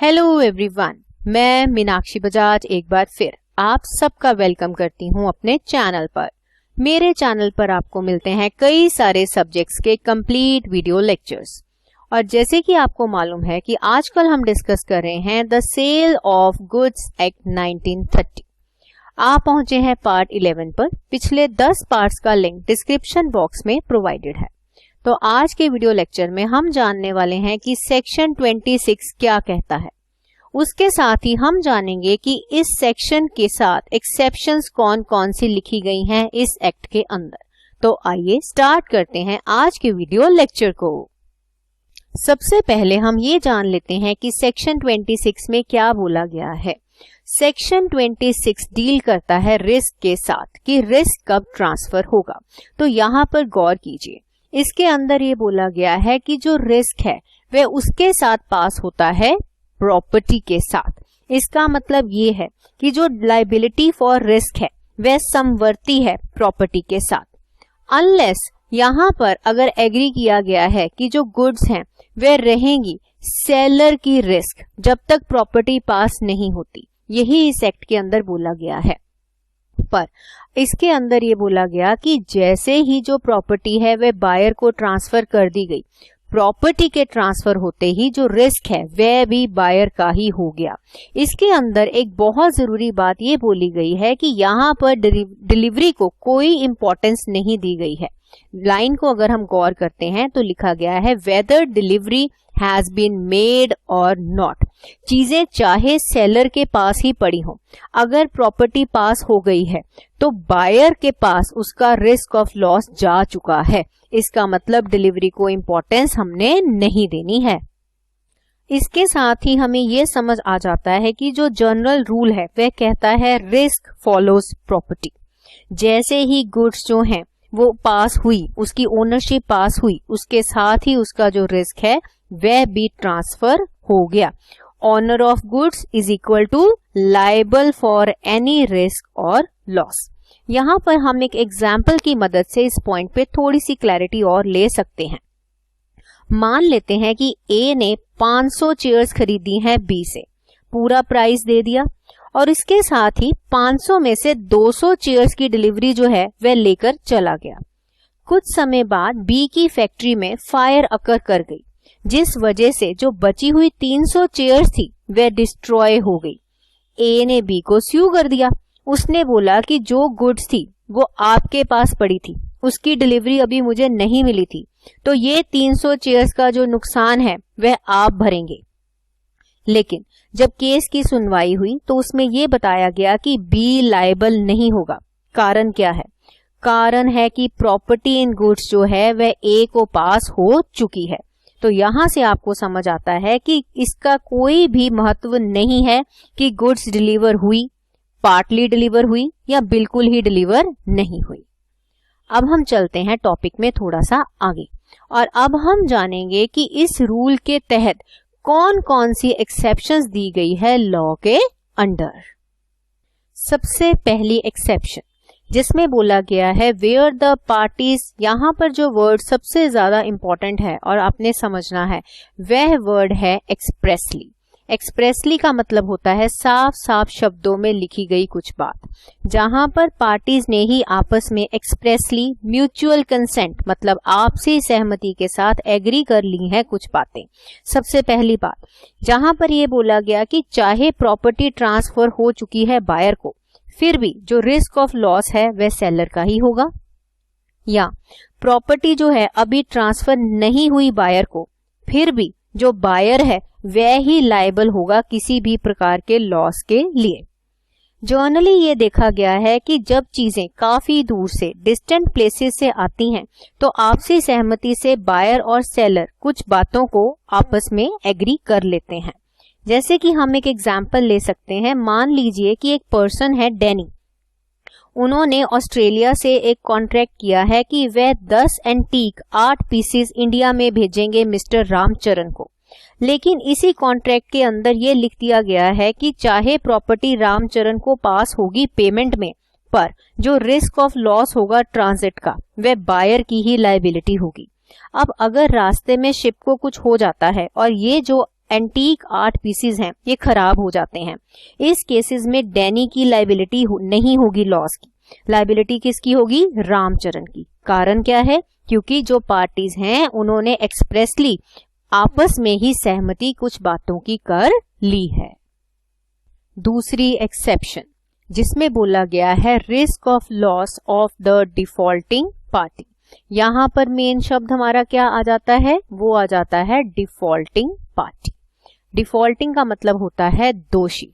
Hello everyone, मैं मीनाक्षी बजाज एक बार फिर आप सबका वेलकम करती हूं अपने चैनल पर। मेरे चैनल पर आपको मिलते हैं कई सारे सब्जेक्ट्स के कंप्लीट वीडियो लेक्चर्स। और जैसे कि आपको मालूम है कि आजकल हम डिस्कस कर रहे हैं the Sale of Goods Act 1930। आप पहुंचे हैं पार्ट 11 पर। पिछले 10 पार्ट्स का लिंक डिस्क्रिप्शन बॉक्स में प्रोवाइडेड है। तो आज के वीडियो लेक्चर में हम जानने वाले हैं कि सेक्शन 26 क्या कहता है। उसके साथ ही हम जानेंगे कि इस सेक्शन के साथ एक्सेप्शंस कौन कौन सी लिखी गई हैं इस एक्ट के अंदर। तो आइए स्टार्ट करते हैं आज के वीडियो लेक्चर को। सबसे पहले हम ये जान लेते हैं कि सेक्शन 26 में क्या बोला गया है। सेक्शन 26 डील करता है रिस्क के साथ कि रिस्क कब ट्रांसफर होगा। तो यहाँ पर गौर कीजिए, इसके अंदर ये बोला गया है कि जो रिस्क है वह उसके साथ पास होता है प्रॉपर्टी के साथ। इसका मतलब ये है कि जो लायबिलिटी फॉर रिस्क है वह समवर्ती है प्रॉपर्टी के साथ, अनलेस यहाँ पर अगर एग्री किया गया है कि जो गुड्स हैं वह रहेंगी सेलर की रिस्क जब तक प्रॉपर्टी पास नहीं होती। यही इस एक्ट के अंदर बोला गया है। पर इसके अंदर ये बोला गया कि जैसे ही जो प्रॉपर्टी है वह बायर को ट्रांसफर कर दी गई, प्रॉपर्टी के ट्रांसफर होते ही जो रिस्क है वह भी बायर का ही हो गया। इसके अंदर एक बहुत जरूरी बात ये बोली गई है कि यहाँ पर डिलीवरी को कोई इंपॉर्टेंस नहीं दी गई है। लाइन को अगर हम गौर करते हैं तो लिखा गया है whether delivery has been made और नॉट। चीजें चाहे सेलर के पास ही पड़ी हो, अगर प्रॉपर्टी पास हो गई है तो बायर के पास उसका रिस्क ऑफ लॉस जा चुका है। इसका मतलब डिलीवरी को इंपॉर्टेंस हमने नहीं देनी है। इसके साथ ही हमें यह समझ आ जाता है कि जो जनरल रूल है वह कहता है रिस्क फॉलोज प्रॉपर्टी। जैसे ही गुड्स जो हैं वो पास हुई, उसकी ओनरशिप पास हुई, उसके साथ ही उसका जो रिस्क है वह भी ट्रांसफर हो गया। Owner of goods is equal to liable for any risk और लॉस। यहाँ पर हम एक एग्जाम्पल की मदद से इस पॉइंट पे थोड़ी सी क्लैरिटी और ले सकते हैं। मान लेते हैं कि ए ने 500 चेयर्स खरीदी हैं बी से, पूरा प्राइस दे दिया और इसके साथ ही 500 में से 200 चेयर्स की डिलीवरी जो है वह लेकर चला गया। कुछ समय बाद बी की फैक्ट्री में फायर अकर कर गई, जिस वजह से जो बची हुई 300 चेयर्स थी वह डिस्ट्रॉय हो गई। ए ने बी को स्यू कर दिया। उसने बोला कि जो गुड्स थी वो आपके पास पड़ी थी, उसकी डिलीवरी अभी मुझे नहीं मिली थी, तो ये 300 चेयर्स का जो नुकसान है वह आप भरेंगे। लेकिन जब केस की सुनवाई हुई तो उसमें यह बताया गया कि बी लायबल नहीं होगा। कारण क्या है? कारण है कि प्रॉपर्टी इन गुड्स जो है वह ए को पास हो चुकी है। तो यहां से आपको समझ आता है कि इसका कोई भी महत्व नहीं है कि गुड्स डिलीवर हुई, पार्टली डिलीवर हुई या बिल्कुल ही डिलीवर नहीं हुई। अब हम चलते हैं टॉपिक में थोड़ा सा आगे और अब हम जानेंगे कि इस रूल के तहत कौन कौन सी एक्सेप्शंस दी गई है लॉ के अंडर। सबसे पहली एक्सेप्शन जिसमें बोला गया है वेयर द पार्टीज, यहाँ पर जो वर्ड सबसे ज्यादा इंपॉर्टेंट है और आपने समझना है वह वर्ड है एक्सप्रेसली। एक्सप्रेसली का मतलब होता है साफ साफ शब्दों में लिखी गई कुछ बात। जहां पर पार्टीज ने ही आपस में एक्सप्रेसली म्यूचुअल कंसेंट मतलब आपसी सहमति के साथ एग्री कर ली हैं कुछ बातें। सबसे पहली बात, जहां पर यह बोला गया कि चाहे प्रॉपर्टी ट्रांसफर हो चुकी है बायर को, फिर भी जो रिस्क ऑफ लॉस है वह सेलर का ही होगा। या प्रॉपर्टी जो है अभी ट्रांसफर नहीं हुई बायर को, फिर भी जो बायर है वह ही लायबल होगा किसी भी प्रकार के लॉस के लिए। जर्नली ये देखा गया है कि जब चीजें काफी दूर से डिस्टेंट प्लेसेस से आती हैं तो आपसी सहमति से बायर और सेलर कुछ बातों को आपस में एग्री कर लेते हैं। जैसे कि हम एक एग्जाम्पल ले सकते हैं। मान लीजिए कि एक पर्सन है डैनी, उन्होंने ऑस्ट्रेलिया से एक कॉन्ट्रैक्ट किया है कि वह 10 एंटीक आर्ट पीसेस इंडिया में भेजेंगे मिस्टर रामचरण को। लेकिन इसी कॉन्ट्रैक्ट के अंदर ये लिख दिया गया है कि चाहे प्रॉपर्टी रामचरण को पास होगी पेमेंट में, पर जो रिस्क ऑफ लॉस होगा ट्रांजिट का वह बायर की ही लायबिलिटी होगी। अब अगर रास्ते में शिप को कुछ हो जाता है और ये जो एंटीक आर्ट पीसेस हैं ये खराब हो जाते हैं। इस केसेस में डैनी की लायबिलिटी नहीं होगी लॉस की, लायबिलिटी किसकी होगी? रामचरण की। कारण क्या है? क्योंकि जो पार्टीज हैं उन्होंने एक्सप्रेसली आपस में ही सहमति कुछ बातों की कर ली है। दूसरी एक्सेप्शन जिसमें बोला गया है risk of loss of the defaulting party. यहां पर मेन शब्द हमारा क्या आ जाता है? वो आ जाता है डिफॉल्टिंग पार्टी। डिफॉल्टिंग का मतलब होता है दोषी।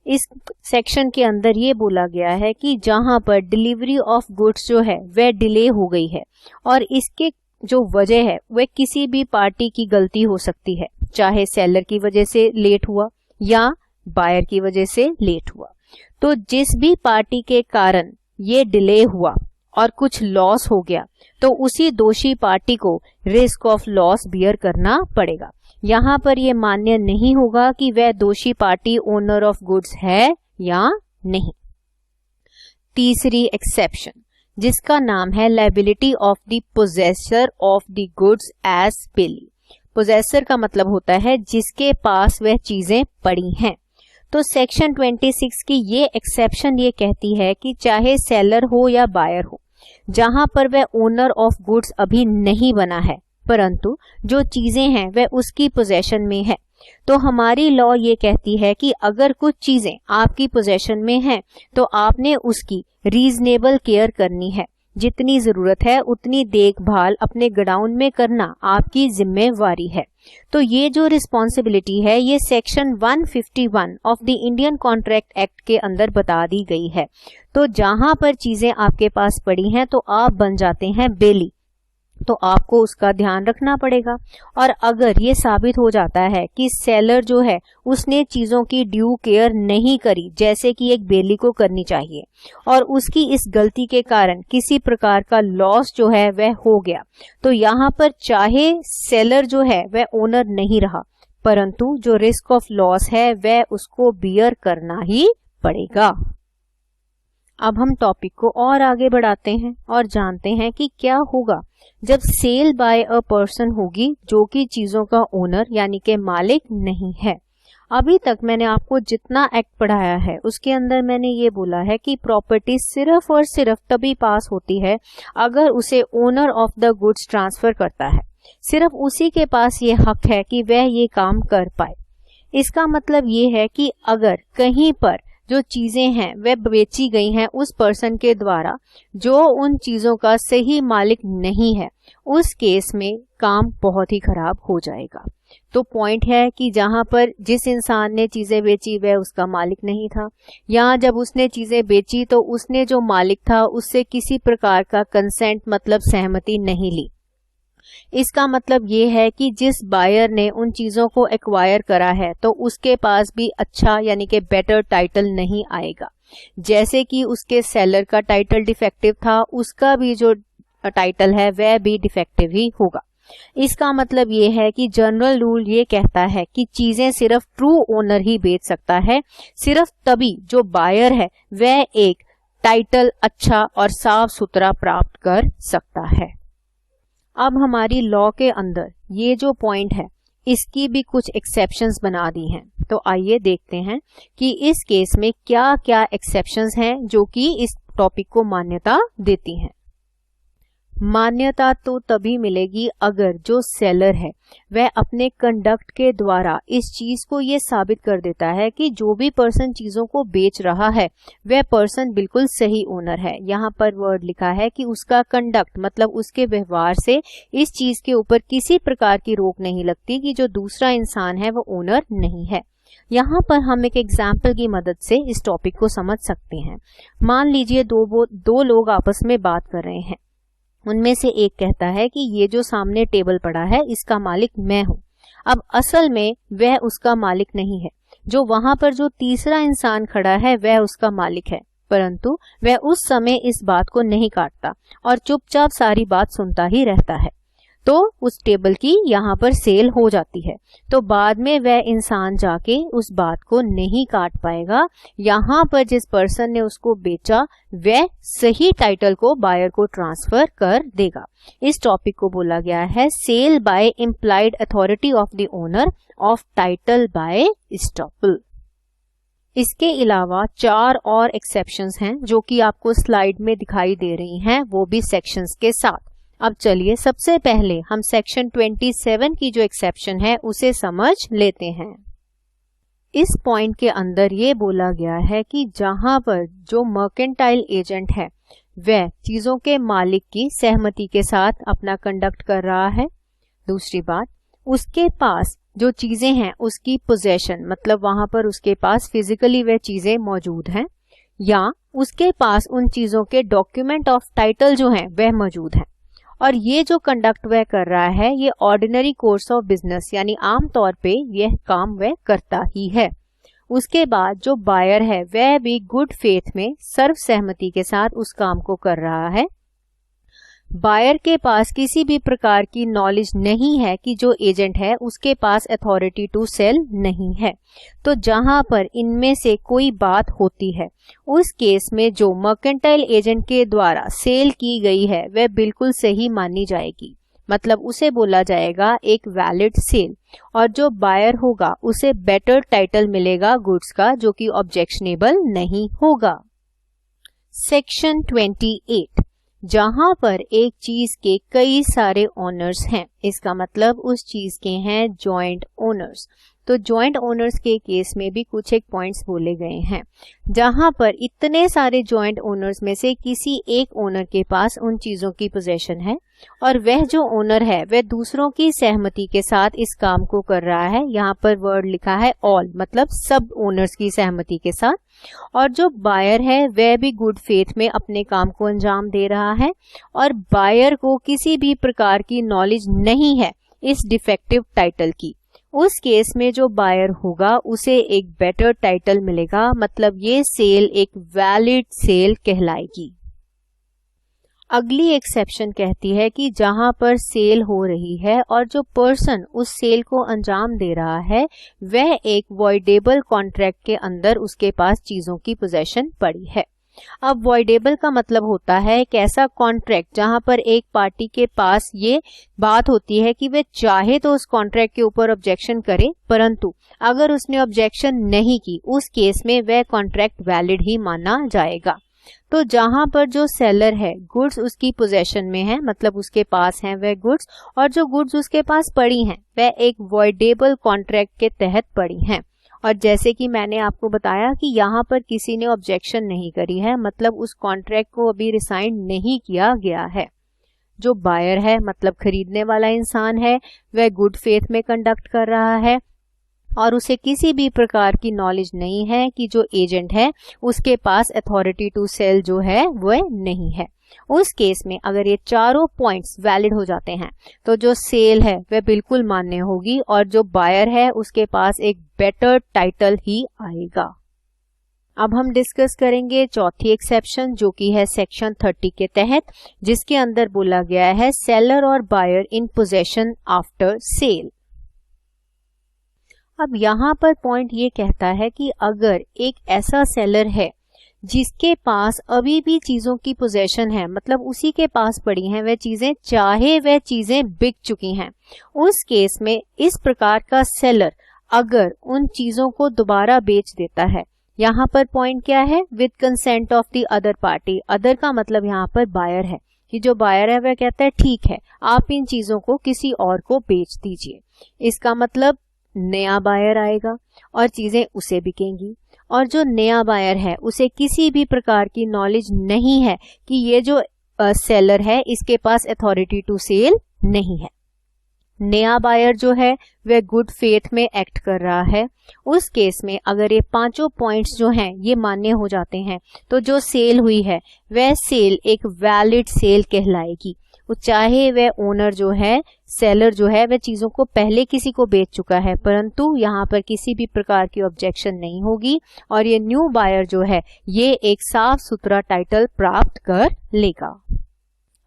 इस सेक्शन के अंदर ये बोला गया है कि जहां पर डिलीवरी ऑफ गुड्स जो है वह डिले हो गई है और इसके जो वजह है वह किसी भी पार्टी की गलती हो सकती है, चाहे सेलर की वजह से लेट हुआ या बायर की वजह से लेट हुआ। तो जिस भी पार्टी के कारण ये डिले हुआ और कुछ लॉस हो गया तो उसी दोषी पार्टी को रिस्क ऑफ लॉस बियर करना पड़ेगा। यहाँ पर यह मान्य नहीं होगा कि वह दोषी पार्टी ओनर ऑफ गुड्स है या नहीं। तीसरी एक्सेप्शन जिसका नाम है liability of the possessor of the goods as bailee. Possessor का मतलब होता है जिसके पास वह चीजें पड़ी हैं। तो सेक्शन 26 की ये एक्सेप्शन ये कहती है कि चाहे सेलर हो या बायर हो, जहां पर वह ओनर ऑफ गुड्स अभी नहीं बना है परंतु जो चीजें हैं वह उसकी पोजेशन में है, तो हमारी लॉ ये कहती है कि अगर कुछ चीजें आपकी पोजेशन में हैं तो आपने उसकी रीजनेबल केयर करनी है। जितनी जरूरत है उतनी देखभाल अपने गोडाउन में करना आपकी जिम्मेवारी है। तो ये जो रिस्पॉन्सिबिलिटी है ये section 151 of the Indian contract act के अंदर बता दी गई है। तो जहां पर चीजें आपके पास पड़ी हैं तो आप बन जाते हैं बेली, तो आपको उसका ध्यान रखना पड़ेगा। और अगर ये साबित हो जाता है कि सेलर जो है उसने चीजों की ड्यू केयर नहीं करी जैसे कि एक बेली को करनी चाहिए और उसकी इस गलती के कारण किसी प्रकार का लॉस जो है वह हो गया, तो यहाँ पर चाहे सेलर जो है वह ओनर नहीं रहा परंतु जो रिस्क ऑफ लॉस है वह उसको बियर करना ही पड़ेगा। अब हम टॉपिक को और आगे बढ़ाते हैं और जानते हैं कि क्या होगा जब सेल बाय अ पर्सन होगी जो कि चीजों का ओनर यानी कि मालिक नहीं है। अभी तक मैंने आपको जितना एक्ट पढ़ाया है उसके अंदर मैंने ये बोला है कि प्रॉपर्टी सिर्फ और सिर्फ तभी पास होती है अगर उसे owner of the goods transfer करता है, सिर्फ उसी के पास ये हक है कि वह ये काम कर पाए। इसका मतलब ये है कि अगर कहीं पर जो चीजें हैं वह बेची गई हैं उस पर्सन के द्वारा जो उन चीजों का सही मालिक नहीं है, उस केस में काम बहुत ही खराब हो जाएगा। तो पॉइंट है कि जहां पर जिस इंसान ने चीजें बेची वह उसका मालिक नहीं था, या जब उसने चीजें बेची तो उसने जो मालिक था उससे किसी प्रकार का कंसेंट मतलब सहमति नहीं ली। इसका मतलब ये है कि जिस बायर ने उन चीजों को एक्वायर करा है तो उसके पास भी अच्छा यानी कि बेटर टाइटल नहीं आएगा। जैसे कि उसके सेलर का टाइटल डिफेक्टिव था, उसका भी जो टाइटल है वह भी डिफेक्टिव ही होगा। इसका मतलब ये है कि जनरल रूल ये कहता है कि चीजें सिर्फ ट्रू ओनर ही बेच सकता है, सिर्फ तभी जो बायर है वह एक टाइटल अच्छा और साफ सुथरा प्राप्त कर सकता है। अब हमारी लॉ के अंदर ये जो पॉइंट है इसकी भी कुछ एक्सेप्शंस बना दी हैं, तो आइए देखते हैं कि इस केस में क्या क्या एक्सेप्शंस हैं जो कि इस टॉपिक को मान्यता देती हैं। मान्यता तो तभी मिलेगी अगर जो सेलर है वह अपने कंडक्ट के द्वारा इस चीज को ये साबित कर देता है कि जो भी पर्सन चीजों को बेच रहा है वह पर्सन बिल्कुल सही ओनर है। यहाँ पर वर्ड लिखा है कि उसका कंडक्ट मतलब उसके व्यवहार से इस चीज के ऊपर किसी प्रकार की रोक नहीं लगती कि जो दूसरा इंसान है वो ओनर नहीं है। यहाँ पर हम एक एग्जाम्पल की मदद से इस टॉपिक को समझ सकते हैं। मान लीजिए दो लोग आपस में बात कर रहे हैं, उनमें से एक कहता है कि ये जो सामने टेबल पड़ा है इसका मालिक मैं हूं। अब असल में वह उसका मालिक नहीं है, जो वहां पर जो तीसरा इंसान खड़ा है वह उसका मालिक है, परंतु वह उस समय इस बात को नहीं काटता और चुपचाप सारी बात सुनता ही रहता है। तो उस टेबल की यहाँ पर सेल हो जाती है। तो बाद में वह इंसान जाके उस बात को नहीं काट पाएगा। यहाँ पर जिस पर्सन ने उसको बेचा वह सही टाइटल को बायर को ट्रांसफर कर देगा। इस टॉपिक को बोला गया है sale by implied authority of the owner of title by estoppel. इसके अलावा 4 और एक्सेप्शंस हैं जो कि आपको स्लाइड में दिखाई दे रही हैं, वो भी सेक्शंस के साथ। अब चलिए सबसे पहले हम सेक्शन 27 की जो एक्सेप्शन है उसे समझ लेते हैं। इस पॉइंट के अंदर ये बोला गया है कि जहां पर जो मर्केंटाइल एजेंट है वह चीजों के मालिक की सहमति के साथ अपना कंडक्ट कर रहा है। दूसरी बात, उसके पास जो चीजें हैं उसकी पोजेशन, मतलब वहां पर उसके पास फिजिकली वह चीजें मौजूद हैं, या उसके पास उन चीजों के डॉक्यूमेंट ऑफ टाइटल जो हैं वह मौजूद हैं। और ये जो कंडक्ट वह कर रहा है ये ऑर्डिनरी कोर्स ऑफ बिजनेस, यानी आम तौर पे यह काम वह करता ही है। उसके बाद जो बायर है वह भी गुड फेथ में सर्व सहमति के साथ उस काम को कर रहा है। बायर के पास किसी भी प्रकार की नॉलेज नहीं है कि जो एजेंट है उसके पास अथॉरिटी टू सेल नहीं है। तो जहां पर इनमें से कोई बात होती है उस केस में जो मर्केंटाइल एजेंट के द्वारा सेल की गई है वह बिल्कुल सही मानी जाएगी, मतलब उसे बोला जाएगा एक वैलिड सेल। और जो बायर होगा उसे बेटर टाइटल मिलेगा गुड्स का, जो कि ऑब्जेक्शनेबल नहीं होगा। सेक्शन 28, जहां पर एक चीज के कई सारे ओनर्स हैं, इसका मतलब उस चीज के हैं जॉइंट ओनर्स। तो जॉइंट ओनर्स के केस में भी कुछ एक पॉइंट्स बोले गए हैं, जहां पर इतने सारे जॉइंट ओनर्स में से किसी एक ओनर के पास उन चीजों की पोजीशन है और वह जो ओनर है वह दूसरों की सहमति के साथ इस काम को कर रहा है। यहाँ पर वर्ड लिखा है ऑल, मतलब सब ओनर्स की सहमति के साथ। और जो बायर है वह भी गुड फेथ में अपने काम को अंजाम दे रहा है और बायर को किसी भी प्रकार की नॉलेज नहीं है इस डिफेक्टिव टाइटल की। उस केस में जो बायर होगा उसे एक बेटर टाइटल मिलेगा, मतलब ये सेल एक वैलिड सेल कहलाएगी। अगली एक्सेप्शन कहती है कि जहां पर सेल हो रही है और जो पर्सन उस सेल को अंजाम दे रहा है वह एक वॉइडेबल कॉन्ट्रैक्ट के अंदर उसके पास चीजों की पोजीशन पड़ी है। अब वॉइडेबल का मतलब होता है एक ऐसा कॉन्ट्रैक्ट जहां पर एक पार्टी के पास ये बात होती है कि वह चाहे तो उस कॉन्ट्रैक्ट के ऊपर ऑब्जेक्शन करे, परंतु अगर उसने ऑब्जेक्शन नहीं की उस केस में वह कॉन्ट्रैक्ट वैलिड ही माना जाएगा। तो जहां पर जो सेलर है गुड्स उसकी पोजेशन में है, मतलब उसके पास हैं वह गुड्स, और जो गुड्स उसके पास पड़ी हैं वह एक वॉइडेबल कॉन्ट्रैक्ट के तहत पड़ी हैं। और जैसे कि मैंने आपको बताया कि यहाँ पर किसी ने ऑब्जेक्शन नहीं करी है, मतलब उस कॉन्ट्रैक्ट को अभी रिसाइन नहीं किया गया है। जो बायर है, मतलब खरीदने वाला इंसान है, वह गुड फेथ में कंडक्ट कर रहा है और उसे किसी भी प्रकार की नॉलेज नहीं है कि जो एजेंट है उसके पास अथॉरिटी टू सेल जो है वह नहीं है। उस केस में अगर ये चारों पॉइंट्स वैलिड हो जाते हैं तो जो सेल है वह बिल्कुल मान्य होगी और जो बायर है उसके पास एक बेटर टाइटल ही आएगा। अब हम डिस्कस करेंगे चौथी एक्सेप्शन जो कि है सेक्शन 30 के तहत, जिसके अंदर बोला गया है सेलर और buyer in possession after sale. अब यहाँ पर पॉइंट ये कहता है कि अगर एक ऐसा सेलर है जिसके पास अभी भी चीजों की पोजेशन है, मतलब उसी के पास पड़ी हैं वह चीजें, चाहे वह चीजें बिक चुकी हैं, उस केस में इस प्रकार का सेलर अगर उन चीजों को दोबारा बेच देता है, यहाँ पर पॉइंट क्या है, with consent of the other party. Other का मतलब यहाँ पर बायर है कि जो बायर है वह कहता है ठीक है आप इन चीजों को किसी और को बेच दीजिए। इसका मतलब नया बायर आएगा और चीजें उसे बिकेंगी, और जो नया बायर है उसे किसी भी प्रकार की नॉलेज नहीं है कि ये जो सेलर है इसके पास अथॉरिटी टू सेल नहीं है। नया बायर जो है वह गुड फेथ में एक्ट कर रहा है। उस केस में अगर ये पांचों पॉइंट्स जो हैं ये मान्य हो जाते हैं तो जो सेल हुई है वह सेल एक वैलिड सेल कहलाएगी। चाहे वह ओनर जो है, सेलर जो है, वह चीजों को पहले किसी को बेच चुका है, परंतु यहाँ पर किसी भी प्रकार की ऑब्जेक्शन नहीं होगी और ये न्यू बायर जो है ये एक साफ सुथरा टाइटल प्राप्त कर लेगा।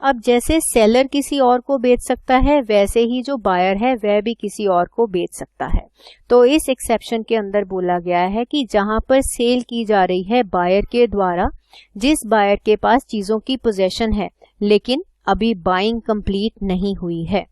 अब जैसे सेलर किसी और को बेच सकता है, वैसे ही जो बायर है वह भी किसी और को बेच सकता है। तो इस एक्सेप्शन के अंदर बोला गया है कि जहां पर सेल की जा रही है बायर के द्वारा, जिस बायर के पास चीजों की पोजेशन है लेकिन अभी बाइंग कंप्लीट नहीं हुई है,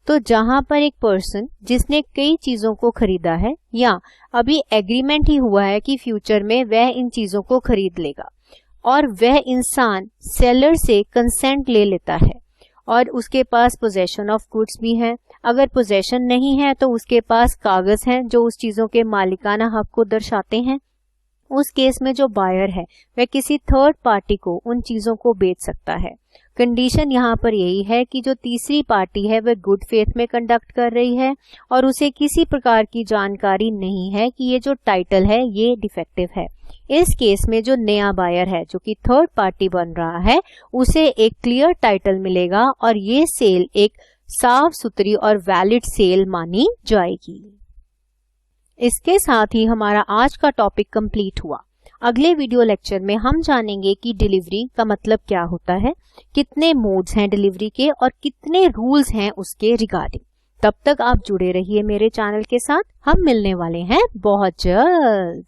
तो जहां पर एक पर्सन जिसने कई चीजों को खरीदा है या अभी एग्रीमेंट ही हुआ है कि फ्यूचर में वह इन चीजों को खरीद लेगा, और वह इंसान सेलर से कंसेंट ले लेता है और उसके पास पोजेशन ऑफ गुड्स भी है, अगर पोजेशन नहीं है तो उसके पास कागज हैं जो उस चीजों के मालिकाना हक को दर्शाते हैं, उस केस में जो बायर है वह किसी थर्ड पार्टी को उन चीजों को बेच सकता है। कंडीशन यहाँ पर यही है कि जो तीसरी पार्टी है वह गुड फेथ में कंडक्ट कर रही है और उसे किसी प्रकार की जानकारी नहीं है कि ये जो टाइटल है ये डिफेक्टिव है। इस केस में जो नया बायर है जो कि थर्ड पार्टी बन रहा है, उसे एक क्लियर टाइटल मिलेगा और ये सेल एक साफ सुथरी और वैलिड सेल मानी जाएगी। इसके साथ ही हमारा आज का टॉपिक कंप्लीट हुआ। अगले वीडियो लेक्चर में हम जानेंगे कि डिलीवरी का मतलब क्या होता है, कितने मोड्स हैं डिलीवरी के और कितने रूल्स हैं उसके रिगार्डिंग। तब तक आप जुड़े रहिए मेरे चैनल के साथ, हम मिलने वाले हैं बहुत जल्द।